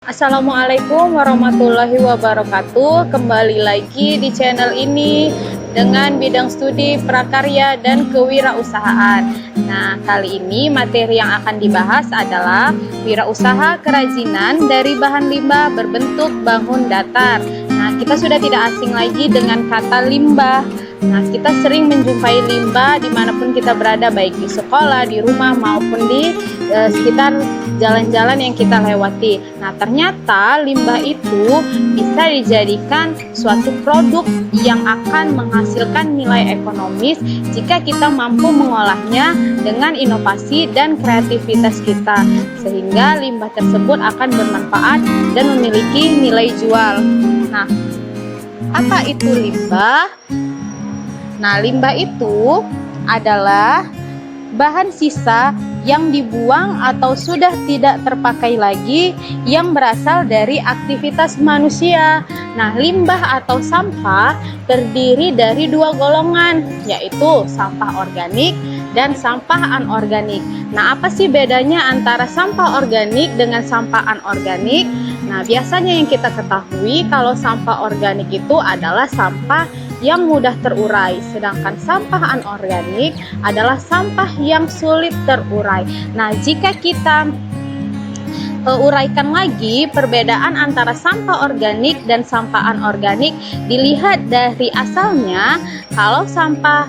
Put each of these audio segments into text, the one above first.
Assalamualaikum warahmatullahi wabarakatuh. Kembali lagi di channel ini dengan bidang studi prakarya dan kewirausahaan. Nah, kali ini materi yang akan dibahas adalah wirausaha kerajinan dari bahan limbah berbentuk bangun datar. Nah, kita sudah tidak asing lagi dengan kata limbah. Nah, kita sering menjumpai limbah dimanapun kita berada, baik di sekolah, di rumah, maupun di sekitar jalan-jalan yang kita lewati. Nah, ternyata limbah itu bisa dijadikan suatu produk yang akan menghasilkan nilai ekonomis jika kita mampu mengolahnya dengan inovasi dan kreativitas kita, sehingga limbah tersebut akan bermanfaat dan memiliki nilai jual. Nah, apa itu limbah? Nah, limbah itu adalah bahan sisa yang dibuang atau sudah tidak terpakai lagi yang berasal dari aktivitas manusia. Nah, limbah atau sampah terdiri dari dua golongan, yaitu sampah organik dan sampah anorganik. Nah, apa sih bedanya antara sampah organik dengan sampah anorganik? Nah, biasanya yang kita ketahui kalau sampah organik itu adalah sampah yang mudah terurai, sedangkan sampah anorganik adalah sampah yang sulit terurai. Nah, jika kita uraikan lagi perbedaan antara sampah organik dan sampah anorganik, dilihat dari asalnya. Kalau sampah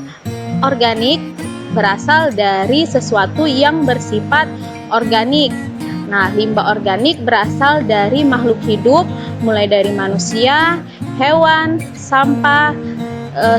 organik berasal dari sesuatu yang bersifat organik. Nah, limbah organik berasal dari makhluk hidup, mulai dari manusia, hewan, sampah,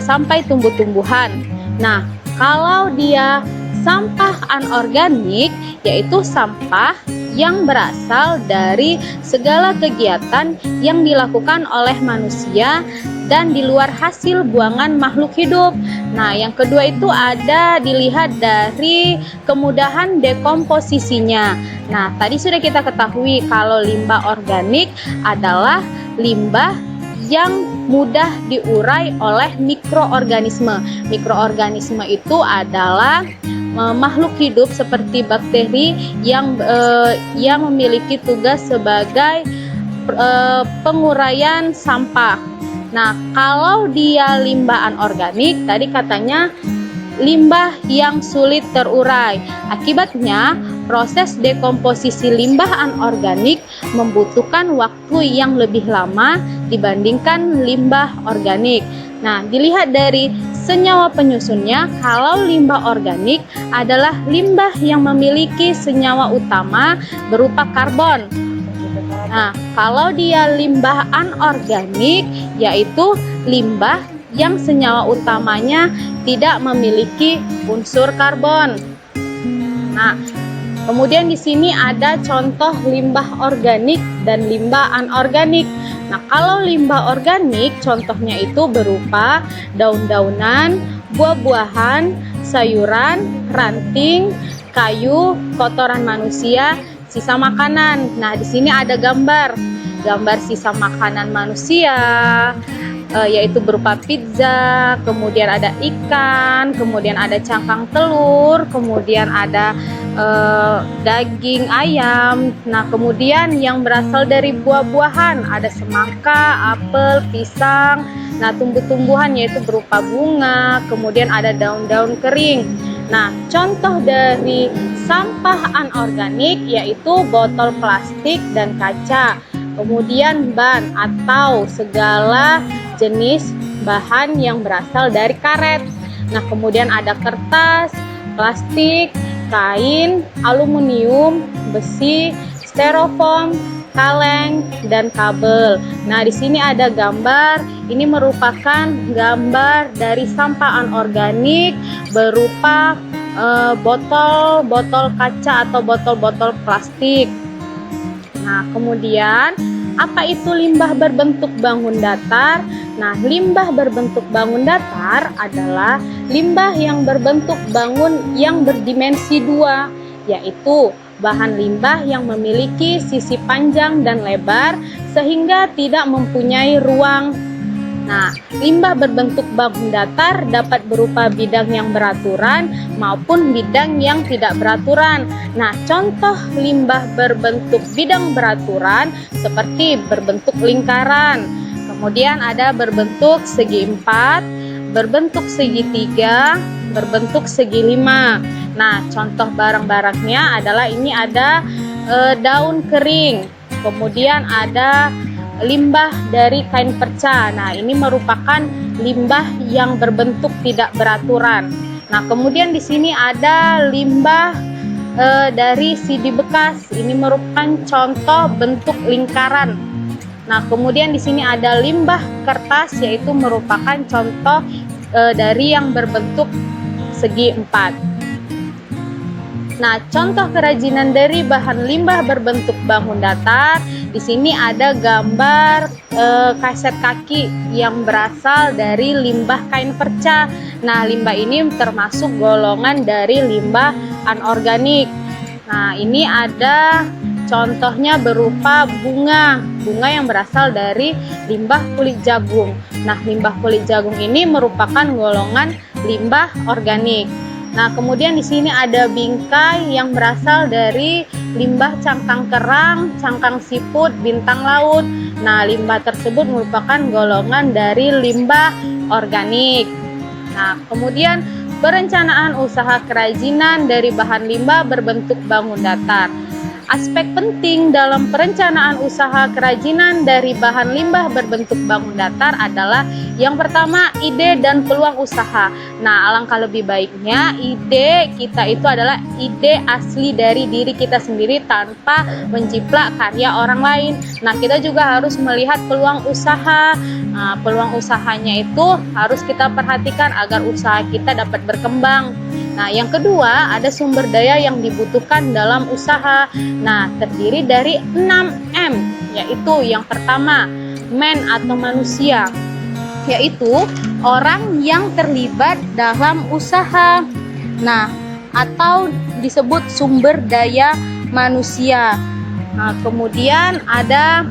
sampai tumbuh-tumbuhan. Nah, kalau dia sampah anorganik, yaitu sampah yang berasal dari segala kegiatan yang dilakukan oleh manusia dan di luar hasil buangan makhluk hidup. Nah, yang kedua itu ada dilihat dari kemudahan dekomposisinya. Nah, tadi sudah kita ketahui kalau limbah organik adalah limbah yang mudah diurai oleh mikroorganisme. Mikroorganisme itu adalah makhluk hidup seperti bakteri yang memiliki tugas sebagai penguraian sampah. Nah, kalau dia limbah anorganik, tadi katanya limbah yang sulit terurai. Akibatnya, proses dekomposisi limbah anorganik membutuhkan waktu yang lebih lama dibandingkan limbah organik. Nah, dilihat dari senyawa penyusunnya, kalau limbah organik adalah limbah yang memiliki senyawa utama berupa karbon. Nah, kalau dia limbah anorganik, yaitu limbah yang senyawa utamanya tidak memiliki unsur karbon. Nah, kemudian di sini ada contoh limbah organik dan limbah anorganik. Nah, kalau limbah organik contohnya itu berupa daun-daunan, buah-buahan, sayuran, ranting, kayu, kotoran manusia, sisa makanan. Nah, di sini ada gambar sisa makanan manusia, yaitu berupa pizza, kemudian ada ikan, kemudian ada cangkang telur, kemudian ada daging ayam. Nah, kemudian yang berasal dari buah-buahan ada semangka, apel, pisang. Nah, tumbuh-tumbuhan yaitu berupa bunga, kemudian ada daun-daun kering. Nah, contoh dari sampah anorganik yaitu botol plastik dan kaca, kemudian ban atau segala jenis bahan yang berasal dari karet. Nah, kemudian ada kertas, plastik, kain, aluminium, besi, styrofoam, kaleng, dan kabel. Nah, di sini ada gambar. Ini merupakan gambar dari sampah anorganik berupa botol kaca atau botol-botol plastik. Nah, kemudian apa itu limbah berbentuk bangun datar? Nah, limbah berbentuk bangun datar adalah limbah yang berbentuk bangun yang berdimensi 2, yaitu bahan limbah yang memiliki sisi panjang dan lebar sehingga tidak mempunyai ruang Nah, limbah berbentuk bangun datar dapat berupa bidang yang beraturan maupun bidang yang tidak beraturan. Nah, contoh limbah berbentuk bidang beraturan seperti berbentuk lingkaran. Kemudian ada berbentuk segi 4, berbentuk segitiga, berbentuk segi 5. Nah, contoh barang-barangnya adalah ini ada daun kering, kemudian ada limbah dari kain perca. Nah, ini merupakan limbah yang berbentuk tidak beraturan. Nah, kemudian di sini ada limbah dari CD bekas. Ini merupakan contoh bentuk lingkaran. Nah, kemudian di sini ada limbah kertas, yaitu merupakan contoh dari yang berbentuk segi 4. Nah, contoh kerajinan dari bahan limbah berbentuk bangun datar. Di sini ada gambar kaset kaki yang berasal dari limbah kain perca. Nah, limbah ini termasuk golongan dari limbah anorganik. Nah, ini ada contohnya berupa bunga yang berasal dari limbah kulit jagung. Nah, limbah kulit jagung ini merupakan golongan limbah organik. Nah, kemudian di sini ada bingkai yang berasal dari limbah cangkang kerang, cangkang siput, bintang laut. Nah, limbah tersebut merupakan golongan dari limbah organik. Nah, kemudian perencanaan usaha kerajinan dari bahan limbah berbentuk bangun datar. Aspek penting dalam perencanaan usaha kerajinan dari bahan limbah berbentuk bangun datar adalah yang pertama, ide dan peluang usaha. Nah, alangkah lebih baiknya ide kita itu adalah ide asli dari diri kita sendiri tanpa menjiplak karya orang lain. Nah, kita juga harus melihat peluang usaha. Nah, peluang usahanya itu harus kita perhatikan agar usaha kita dapat berkembang. Nah, yang kedua, ada sumber daya yang dibutuhkan dalam usaha. Nah, terdiri dari 6M, yaitu yang pertama, man atau manusia, yaitu orang yang terlibat dalam usaha. Nah, atau disebut sumber daya manusia. Nah, kemudian ada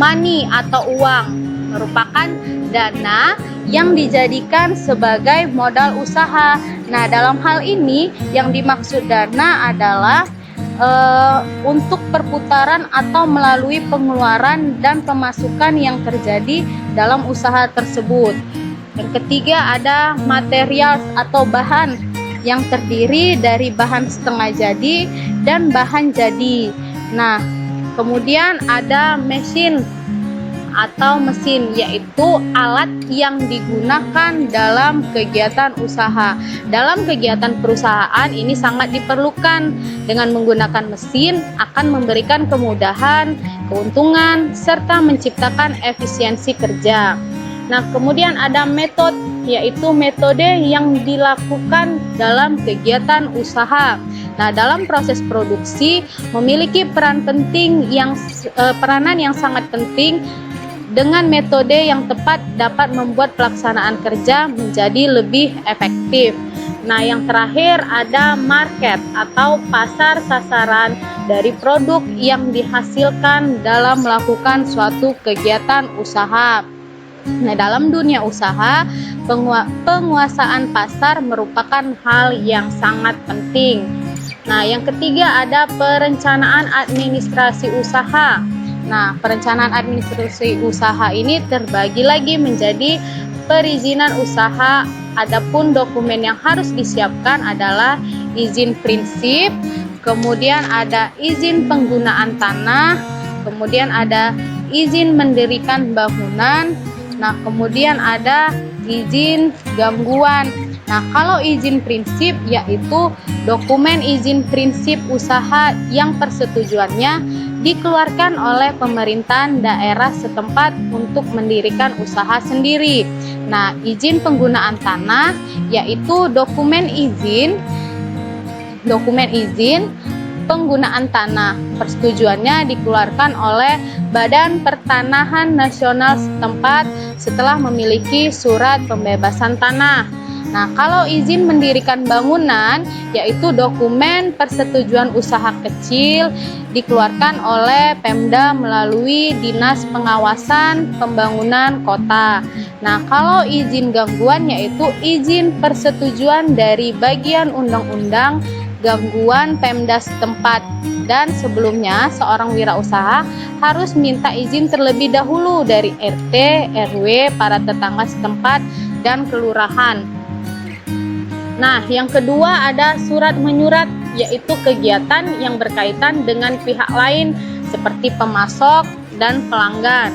money atau uang, merupakan dana yang dijadikan sebagai modal usaha. Nah, dalam hal ini yang dimaksud dana adalah untuk perputaran atau melalui pengeluaran dan pemasukan yang terjadi dalam usaha tersebut. Yang ketiga ada material atau bahan yang terdiri dari bahan setengah jadi dan bahan jadi. Nah, kemudian ada mesin atau mesin, yaitu alat yang digunakan dalam kegiatan usaha. Dalam kegiatan perusahaan ini sangat diperlukan. Dengan menggunakan mesin akan memberikan kemudahan, keuntungan, serta menciptakan efisiensi kerja. Nah, kemudian ada metode, yaitu metode yang dilakukan dalam kegiatan usaha. Nah, dalam proses produksi memiliki peranan yang sangat penting. Dengan metode yang tepat dapat membuat pelaksanaan kerja menjadi lebih efektif. Nah, yang terakhir ada market atau pasar sasaran dari produk yang dihasilkan dalam melakukan suatu kegiatan usaha. Nah, dalam dunia usaha, penguasaan pasar merupakan hal yang sangat penting. Nah, yang ketiga ada perencanaan administrasi usaha. Nah, perencanaan administrasi usaha ini terbagi lagi menjadi perizinan usaha. Adapun dokumen yang harus disiapkan adalah izin prinsip, kemudian ada izin penggunaan tanah, kemudian ada izin mendirikan bangunan, nah kemudian ada izin gangguan. Nah, kalau izin prinsip yaitu dokumen izin prinsip usaha yang persetujuannya dikeluarkan oleh pemerintahan daerah setempat untuk mendirikan usaha sendiri. Nah, izin penggunaan tanah yaitu dokumen izin penggunaan tanah. Persetujuannya dikeluarkan oleh Badan Pertanahan Nasional setempat setelah memiliki surat pembebasan tanah. Nah, kalau izin mendirikan bangunan, yaitu dokumen persetujuan usaha kecil dikeluarkan oleh Pemda melalui Dinas Pengawasan Pembangunan Kota. Nah, kalau izin gangguan yaitu izin persetujuan dari bagian undang-undang gangguan Pemda setempat. Dan sebelumnya seorang wirausaha harus minta izin terlebih dahulu dari RT, RW, para tetangga setempat, dan kelurahan. Nah, yang kedua ada surat menyurat, yaitu kegiatan yang berkaitan dengan pihak lain seperti pemasok dan pelanggan.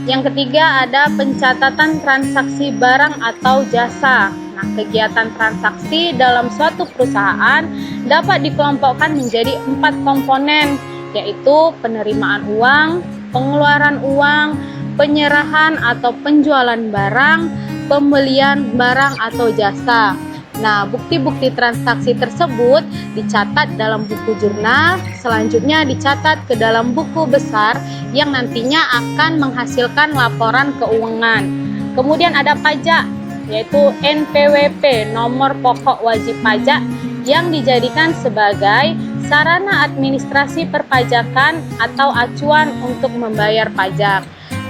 Yang ketiga ada pencatatan transaksi barang atau jasa. Nah, kegiatan transaksi dalam suatu perusahaan dapat dikelompokkan menjadi 4 komponen, yaitu penerimaan uang, pengeluaran uang, penyerahan atau penjualan barang, pembelian barang atau jasa. Nah, bukti-bukti transaksi tersebut dicatat dalam buku jurnal, selanjutnya dicatat ke dalam buku besar yang nantinya akan menghasilkan laporan keuangan. Kemudian ada pajak, yaitu NPWP, nomor pokok wajib pajak, yang dijadikan sebagai sarana administrasi perpajakan atau acuan untuk membayar pajak.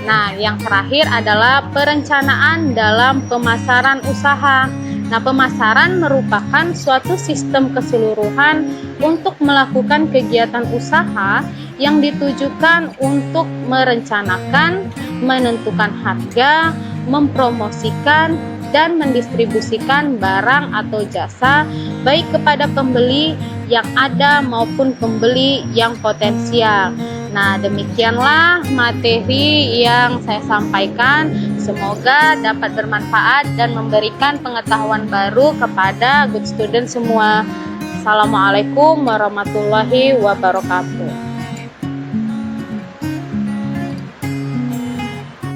Nah, yang terakhir adalah perencanaan dalam pemasaran usaha. Nah, pemasaran merupakan suatu sistem keseluruhan untuk melakukan kegiatan usaha yang ditujukan untuk merencanakan, menentukan harga, mempromosikan, dan mendistribusikan barang atau jasa baik kepada pembeli yang ada maupun pembeli yang potensial. Nah, demikianlah materi yang saya sampaikan. Semoga dapat bermanfaat dan memberikan pengetahuan baru kepada good student semua. Assalamualaikum warahmatullahi wabarakatuh.